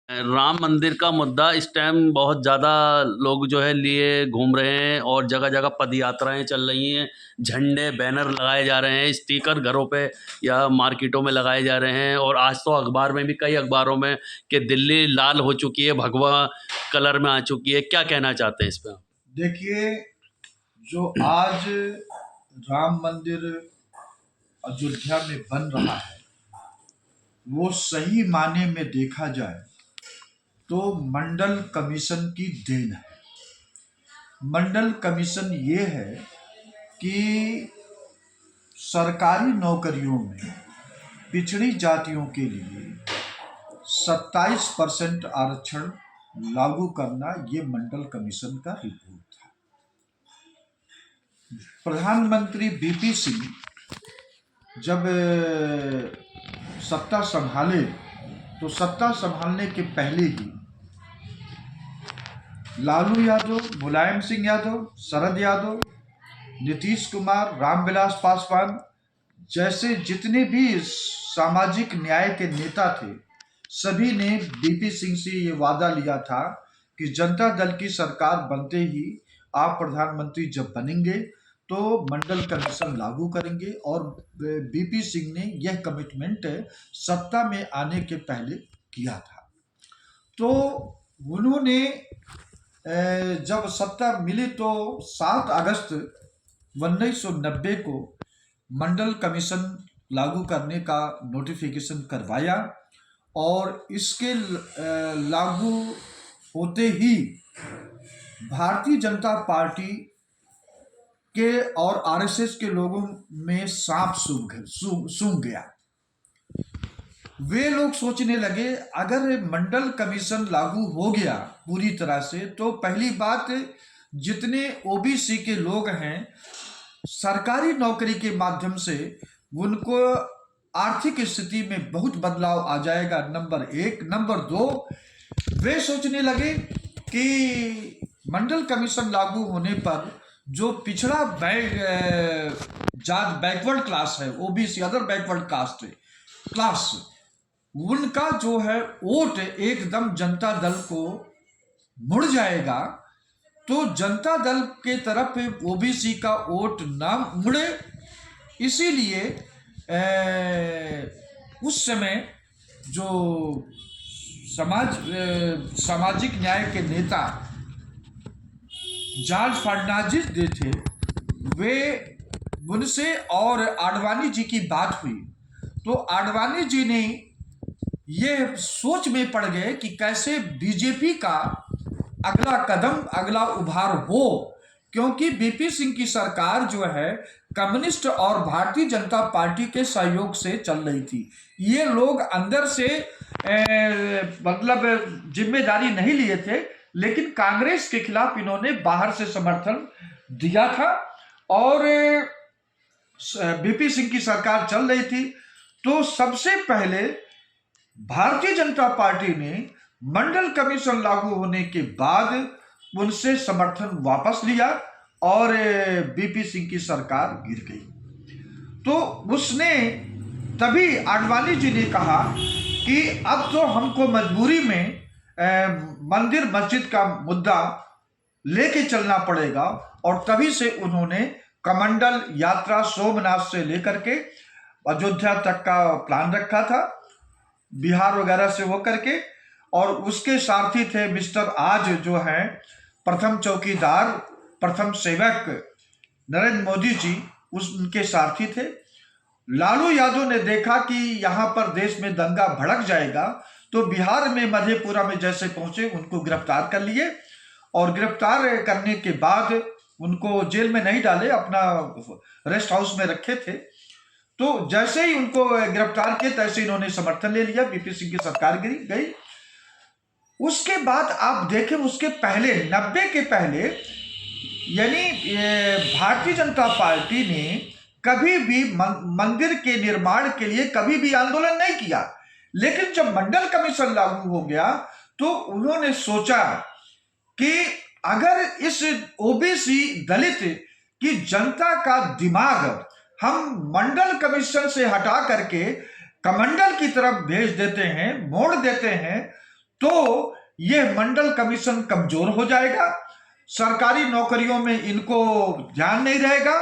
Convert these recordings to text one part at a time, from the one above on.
राम मंदिर का मुद्दा इस टाइम बहुत ज़्यादा लोग जो है लिए घूम रहे हैं और जगह जगह पद यात्राएं चल रही हैं। झंडे बैनर लगाए जा रहे हैं, स्टिकर घरों पे या मार्केटों में लगाए जा रहे हैं। और आज तो अखबार में भी, कई अखबारों में, कि दिल्ली लाल हो चुकी है, भगवा कलर में आ चुकी है। क्या कहना चाहते हैं इस पर? देखिए, जो आज राम मंदिर अयोध्या में बन रहा है, वो सही माने में देखा जाए तो मंडल कमीशन की देन है। मंडल कमीशन ये है कि सरकारी नौकरियों में पिछड़ी जातियों के लिए 27% आरक्षण लागू करना, ये मंडल कमीशन का रिपोर्ट था। प्रधानमंत्री बीपी सिंह जब सत्ता संभाले तो सत्ता संभालने के पहले ही लालू यादव, मुलायम सिंह यादव, शरद यादव, नीतीश कुमार, रामविलास पासवान जैसे जितने भी सामाजिक न्याय के नेता थे, सभी ने बीपी सिंह से ये वादा लिया था कि जनता दल की सरकार बनते ही आप प्रधानमंत्री जब बनेंगे तो मंडल कमीशन लागू करेंगे। और बीपी सिंह ने यह कमिटमेंट सत्ता में आने के पहले किया था। तो उन्होंने जब सत्ता मिली तो 7 अगस्त 1990 को मंडल कमीशन लागू करने का नोटिफिकेशन करवाया। और इसके लागू होते ही भारतीय जनता पार्टी के और आरएसएस के लोगों में सांप सूंघ गया। वे लोग सोचने लगे, अगर मंडल कमीशन लागू हो गया पूरी तरह से तो पहली बात, जितने ओबीसी के लोग हैं सरकारी नौकरी के माध्यम से उनको आर्थिक स्थिति में बहुत बदलाव आ जाएगा, नंबर 1। नंबर 2, वे सोचने लगे कि मंडल कमीशन लागू होने पर जो पिछड़ा जात बैकवर्ड क्लास है, OBC other backward caste class, उनका जो है वोट एकदम जनता दल को मुड़ जाएगा। तो जनता दल के तरफ ओबीसी का वोट ना मुड़े, इसीलिए उस समय जो सामाजिक न्याय के नेता जॉर्ज फर्नांडिस जो थे, वे उनसे और आडवाणी जी की बात हुई तो आडवाणी जी ने ये सोच में पड़ गए कि कैसे बीजेपी का अगला कदम, अगला उभार हो, क्योंकि बीपी सिंह की सरकार जो है कम्युनिस्ट और भारतीय जनता पार्टी के सहयोग से चल रही थी। ये लोग अंदर से मतलब जिम्मेदारी नहीं लिए थे, लेकिन कांग्रेस के खिलाफ इन्होंने बाहर से समर्थन दिया था और बीपी सिंह की सरकार चल रही थी। तो सबसे पहले भारतीय जनता पार्टी ने मंडल कमीशन लागू होने के बाद उनसे समर्थन वापस लिया और बीपी सिंह की सरकार गिर गई। तो उसने तभी आडवाणी जी ने कहा कि अब तो हमको मजबूरी में मंदिर मस्जिद का मुद्दा लेके चलना पड़ेगा। और तभी से उन्होंने कमंडल यात्रा सोमनाथ से लेकर के अयोध्या तक का प्लान रखा था, बिहार वगैरह से होकर के। और उसके सारथी थे मिस्टर आज जो हैं प्रथम चौकीदार, प्रथम सेवक नरेंद्र मोदी जी, उनके सारथी थे। लालू यादव ने देखा कि यहाँ पर देश में दंगा भड़क जाएगा, तो बिहार में मधेपुरा में जैसे पहुंचे उनको गिरफ्तार कर लिए। और गिरफ्तार करने के बाद उनको जेल में नहीं डाले, अपना रेस्ट हाउस में रखे थे। तो जैसे ही उनको गिरफ्तार किया तैसे इन्होंने समर्थन ले लिया, बीपी सिंह की सरकार गिरी गई। उसके बाद आप देखें, उसके पहले 90 के पहले, यानी भारतीय जनता पार्टी ने कभी भी मंदिर के निर्माण के लिए कभी भी आंदोलन नहीं किया। लेकिन जब मंडल कमीशन लागू हो गया तो उन्होंने सोचा कि अगर इस ओबीसी दलित की जनता का दिमाग हम मंडल कमीशन से हटा करके कमंडल की तरफ भेज देते हैं, मोड़ देते हैं, तो ये मंडल कमीशन कमजोर हो जाएगा, सरकारी नौकरियों में इनको ध्यान नहीं रहेगा,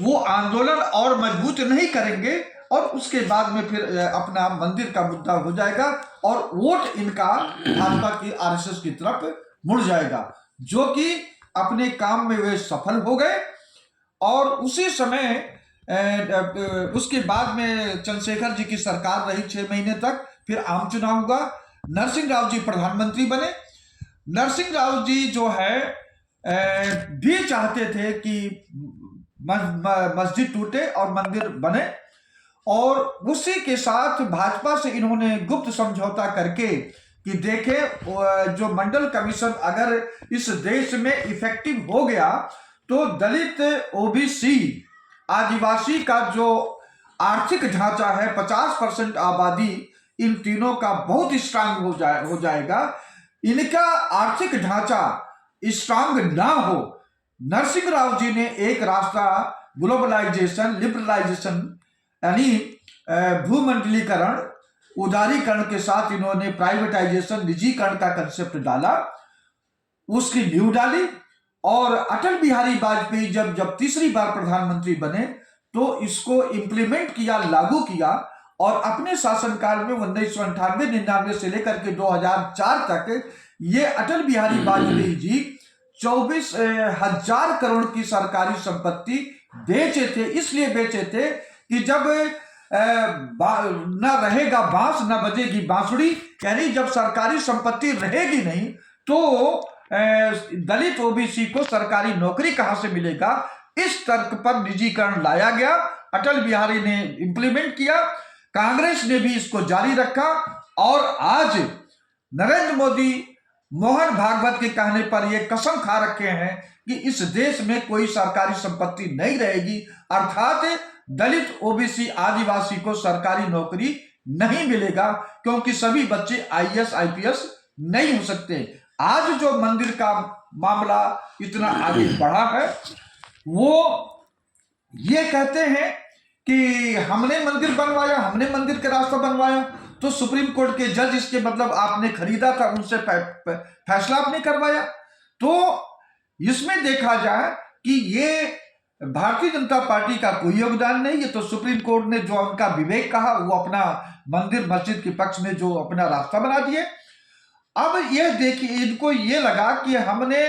वो आंदोलन और मजबूत नहीं करेंगे और उसके बाद में फिर अपना मंदिर का मुद्दा हो जाएगा और वोट इनका भाजपा की आरएसएस की तरफ मुड़ जाएगा, जो कि अपने काम में वे सफल हो गए। और उसी समय उसके बाद में चंद्रशेखर जी की सरकार रही 6 महीने तक, फिर आम चुनाव हुआ, नरसिंह राव जी प्रधानमंत्री बने। नरसिंह राव जी जो है भी चाहते थे कि मस्जिद टूटे और मंदिर बने, और उसी के साथ भाजपा से इन्होंने गुप्त समझौता करके कि देखें जो मंडल कमीशन अगर इस देश में इफेक्टिव हो गया तो दलित, ओबीसी, आदिवासी का जो आर्थिक ढांचा है 50% आबादी, इन तीनों का बहुत स्ट्रांग हो जाएगा। इनका आर्थिक ढांचा स्ट्रांग ना हो, नरसिंह राव जी ने एक रास्ता ग्लोबलाइजेशन, लिबरलाइजेशन यानी भूमंडलीकरण, उदारीकरण के साथ इन्होंने प्राइवेटाइजेशन, निजीकरण का कंसेप्ट डाला, उसकी नींव डाली। और अटल बिहारी वाजपेयी जब तीसरी बार प्रधानमंत्री बने तो इसको इंप्लीमेंट किया, लागू किया, और अपने शासनकाल में 1998-99 से लेकर के 2004 तक ये अटल बिहारी वाजपेयी जी 24,000 करोड़ की सरकारी संपत्ति बेचे थे। इसलिए बेचे थे कि जब न रहेगा बांस न बजेगी बांसुरी, यानी जब सरकारी संपत्ति रहेगी नहीं तो दलित, ओबीसी को सरकारी नौकरी कहां से मिलेगा। इस तर्क पर निजीकरण लाया गया, अटल बिहारी ने इंप्लीमेंट किया, कांग्रेस ने भी इसको जारी रखा, और आज नरेंद्र मोदी मोहन भागवत के कहने पर यह कसम खा रखे हैं कि इस देश में कोई सरकारी संपत्ति नहीं रहेगी, अर्थात दलित, ओबीसी, आदिवासी को सरकारी नौकरी नहीं मिलेगा, क्योंकि सभी बच्चे आईएएस, आईपीएस नहीं हो सकते। आज जो मंदिर का मामला इतना आगे बढ़ा है, वो ये कहते हैं कि हमने मंदिर बनवाया, हमने मंदिर का रास्ता बनवाया, तो सुप्रीम कोर्ट के जज इसके मतलब आपने खरीदा था, उनसे फैसला आपने करवाया। तो इसमें देखा जाए कि ये भारतीय जनता पार्टी का कोई योगदान नहीं, ये तो सुप्रीम कोर्ट ने जो उनका विवेक कहा वो अपना मंदिर मस्जिद के पक्ष में जो अपना रास्ता बना दिए। अब ये देखिए, इनको ये लगा कि हमने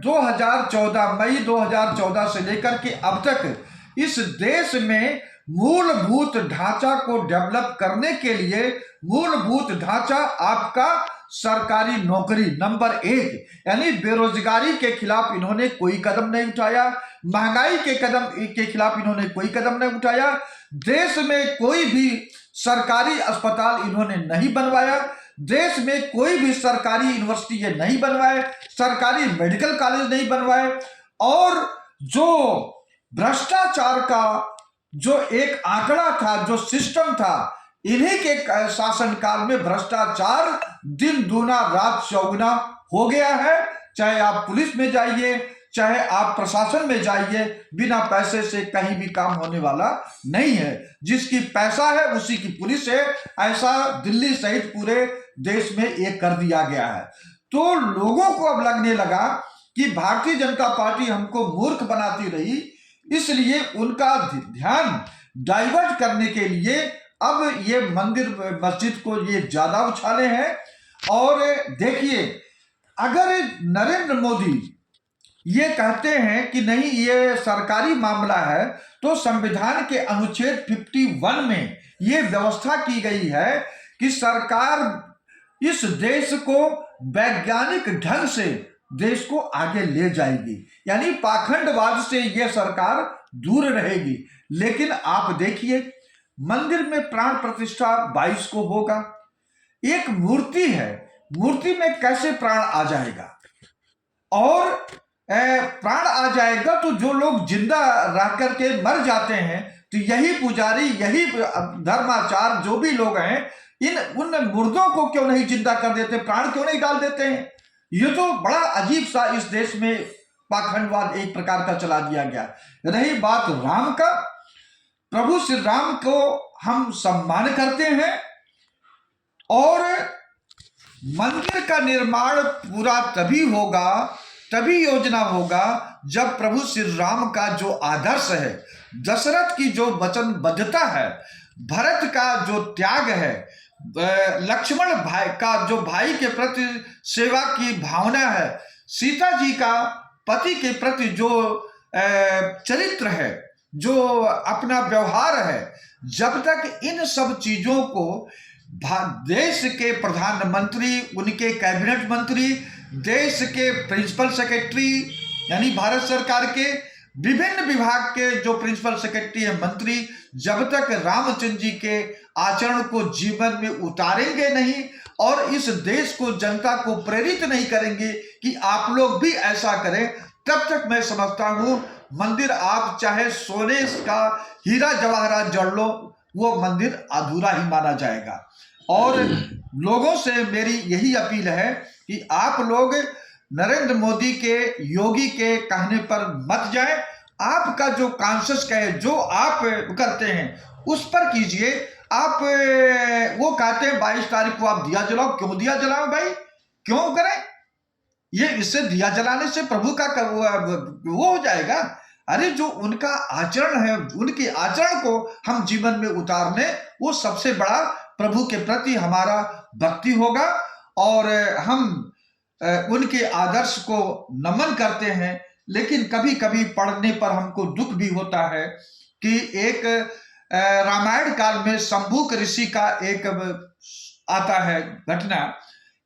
2014 मई 2014 से लेकर के अब तक इस देश में मूलभूत ढांचा को डेवलप करने के लिए, मूलभूत ढांचा आपका सरकारी नौकरी नंबर 1, यानी बेरोजगारी के खिलाफ इन्होंने कोई कदम नहीं उठाया, महंगाई के खिलाफ इन्होंने कोई कदम नहीं उठाया, देश में कोई भी सरकारी अस्पताल इन्होंने नहीं बनवाया, देश में कोई भी सरकारी यूनिवर्सिटी ये नहीं बनवाए, सरकारी मेडिकल कॉलेज नहीं बनवाए, और जो भ्रष्टाचार का जो एक आंकड़ा था, जो सिस्टम था, इन्हीं के शासनकाल में भ्रष्टाचार दिन दूना रात चौगुना हो गया है। चाहे आप पुलिस में जाइए, चाहे आप प्रशासन में जाइए, बिना पैसे से कहीं भी काम होने वाला नहीं है। जिसकी पैसा है उसी की पुलिस है, ऐसा दिल्ली सहित पूरे देश में ये कर दिया गया है। तो लोगों को अब लगने लगा कि भारतीय जनता पार्टी हमको मूर्ख बनाती रही, इसलिए उनका ध्यान डाइवर्ट करने के लिए अब ये मंदिर मस्जिद को ये ज्यादा उछाले हैं। और देखिए, अगर नरेंद्र मोदी ये कहते हैं कि नहीं ये सरकारी मामला है, तो संविधान के अनुच्छेद 51 में ये व्यवस्था की गई है कि सरकार इस देश को वैज्ञानिक ढंग से देश को आगे ले जाएगी, यानी पाखंडवाद से यह सरकार दूर रहेगी। लेकिन आप देखिए, मंदिर में प्राण प्रतिष्ठा 22 को होगा, एक मूर्ति है, मूर्ति में कैसे प्राण आ जाएगा? और प्राण आ जाएगा तो जो लोग जिंदा रह करके मर जाते हैं, तो यही पुजारी, यही धर्माचार जो भी लोग हैं, उन मुर्दों को क्यों नहीं जिंदा कर देते, प्राण क्यों नहीं डाल देते हैं? ये तो बड़ा अजीब सा इस देश में पाखंडवाद एक प्रकार का चला दिया गया। रही बात राम का, प्रभु श्री राम को हम सम्मान करते हैं, और मंदिर का निर्माण पूरा तभी होगा, तभी योजना होगा जब प्रभु श्री राम का जो आदर्श है, दशरथ की जो वचनबद्धता है, भरत का जो त्याग है, लक्ष्मण भाई का जो भाई के प्रति सेवा की भावना है, सीता जी का पति के प्रति जो चरित्र है, जो अपना व्यवहार है, जब तक इन सब चीजों को देश के प्रधानमंत्री, उनके कैबिनेट मंत्री, देश के प्रिंसिपल सेक्रेटरी यानी भारत सरकार के विभिन्न विभाग के जो प्रिंसिपल सेक्रेटरी है, मंत्री, जब तक रामचंद्र जी के आचरण को जीवन में उतारेंगे नहीं और इस देश को, जनता को प्रेरित नहीं करेंगे कि आप लोग भी ऐसा करें, तब तक मैं समझता हूं मंदिर आप चाहे सोने का हीरा जवाहरात जड़ लो, वो मंदिर अधूरा ही माना जाएगा। और लोगों से मेरी यही अपील है कि आप लोग नरेंद्र मोदी के, योगी के कहने पर मत जाए। आपका जो कॉन्शियस कहे, जो आप करते हैं उस पर कीजिए। आप वो कहते हैं 22 तारीख को आप दिया जलाओ, क्यों दिया जलाओ भाई, क्यों करें ये? इससे दिया जलाने से प्रभु का वो हो जाएगा। अरे जो उनका आचरण है, उनके आचरण को हम जीवन में उतारने, वो सबसे बड़ा प्रभु के प्रति हमारा भक्ति होगा और हम उनके आदर्श को नमन करते हैं। लेकिन कभी कभी पढ़ने पर हमको दुख भी होता है कि एक रामायण काल में शंभुक ऋषि का एक आता है घटना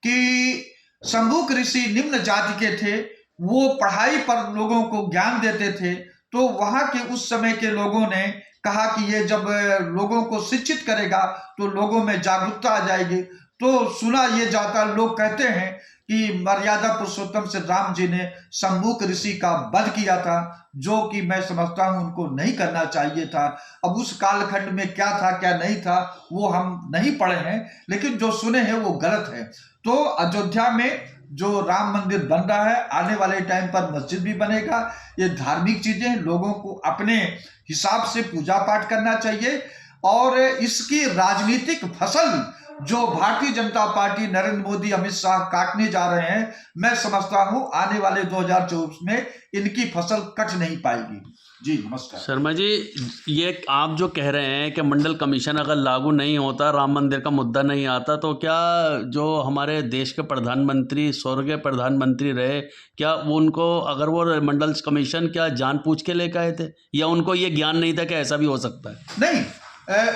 कि शंभुक ऋषि निम्न जाति के थे, वो पढ़ाई पर लोगों को ज्ञान देते थे। तो वहां के उस समय के लोगों ने कहा कि ये जब लोगों को शिक्षित करेगा तो लोगों में जागरूकता आ जाएगी। तो सुना ये जाता, लोग कहते हैं कि मर्यादा पुरुषोत्तम श्री राम जी ने शंभुक ऋषि का वध किया था, जो कि मैं समझता हूं उनको नहीं करना चाहिए था। अब उस कालखंड में क्या था क्या नहीं था वो हम नहीं पढ़े हैं, लेकिन जो सुने हैं वो गलत है। तो अयोध्या में जो राम मंदिर बन रहा है, आने वाले टाइम पर मस्जिद भी बनेगा। ये धार्मिक चीजें हैं, लोगों को अपने हिसाब से पूजा पाठ करना चाहिए। और इसकी राजनीतिक फसल जो भारतीय जनता पार्टी, नरेंद्र मोदी, अमित शाह काटने जा रहे हैं, मैं समझता हूं आने वाले 2024 में इनकी फसल कट नहीं पाएगी। जी नमस्कार। शर्मा जी, ये आप जो कह रहे हैं कि मंडल कमीशन अगर लागू नहीं होता, राम मंदिर का मुद्दा नहीं आता, तो क्या जो हमारे देश के प्रधानमंत्री, स्वर्गीय प्रधानमंत्री रहे, क्या वो उनको, अगर वो मंडल कमीशन क्या जानबूझ के लेकर आए थे, या उनको ये ज्ञान नहीं था कि ऐसा भी हो सकता है? नहीं,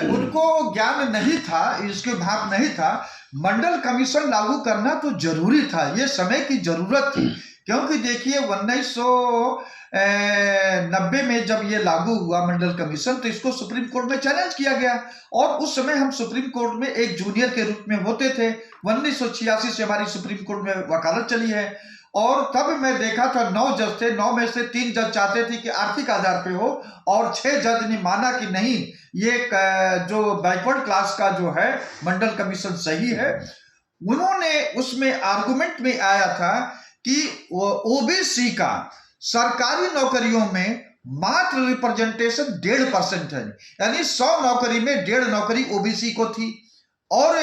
उनको ज्ञान नहीं था, इसके भाव नहीं था। मंडल कमीशन लागू करना तो जरूरी था, ये समय की जरूरत थी। क्योंकि देखिए 1990 में जब ये लागू हुआ मंडल कमीशन, तो इसको सुप्रीम कोर्ट में चैलेंज किया गया। और उस समय हम सुप्रीम कोर्ट में एक जूनियर के रूप में होते थे। 1986 से हमारी सुप्रीम कोर्ट में वकालत चली है। और तब मैं देखा था 9 जज थे, 9 में से 3 जज चाहते थे कि आर्थिक आधार पे हो, और 6 जज ने माना कि नहीं, ये जो बैकवर्ड क्लास का जो है मंडल कमीशन सही है। उन्होंने उसमें आर्गुमेंट में आया था कि ओबीसी का सरकारी नौकरियों में मात्र रिप्रेजेंटेशन 1.5% है, यानी 100 नौकरी में 1.5 नौकरी ओबीसी को थी, और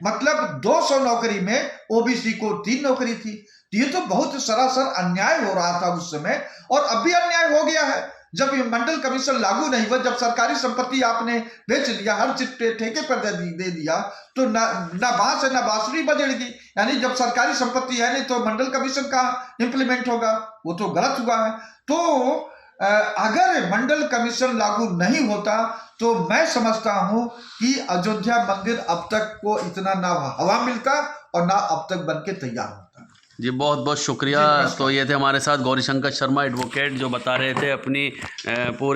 मतलब 200 नौकरी में ओबीसी को 3 नौकरी थी। ये तो बहुत सरासर अन्याय हो रहा था उस समय, और अब भी अन्याय हो गया है। जब ये मंडल कमीशन लागू नहीं हुआ, जब सरकारी संपत्ति आपने बेच दिया, हर चीज ठेके पर दे दिया, तो ना बांस है ना बांसुरी बजेगी। यानी जब सरकारी संपत्ति है नहीं तो मंडल कमीशन का इंप्लीमेंट होगा, वो तो गलत हुआ है। तो अगर मंडल कमीशन लागू नहीं होता तो मैं समझता हूं कि अयोध्या मंदिर अब तक को इतना ना हवा मिलता और ना अब तक बन के तैयार होता। जी बहुत बहुत शुक्रिया। तो ये थे हमारे साथ गौरीशंकर शर्मा एडवोकेट, जो बता रहे थे अपनी पूरे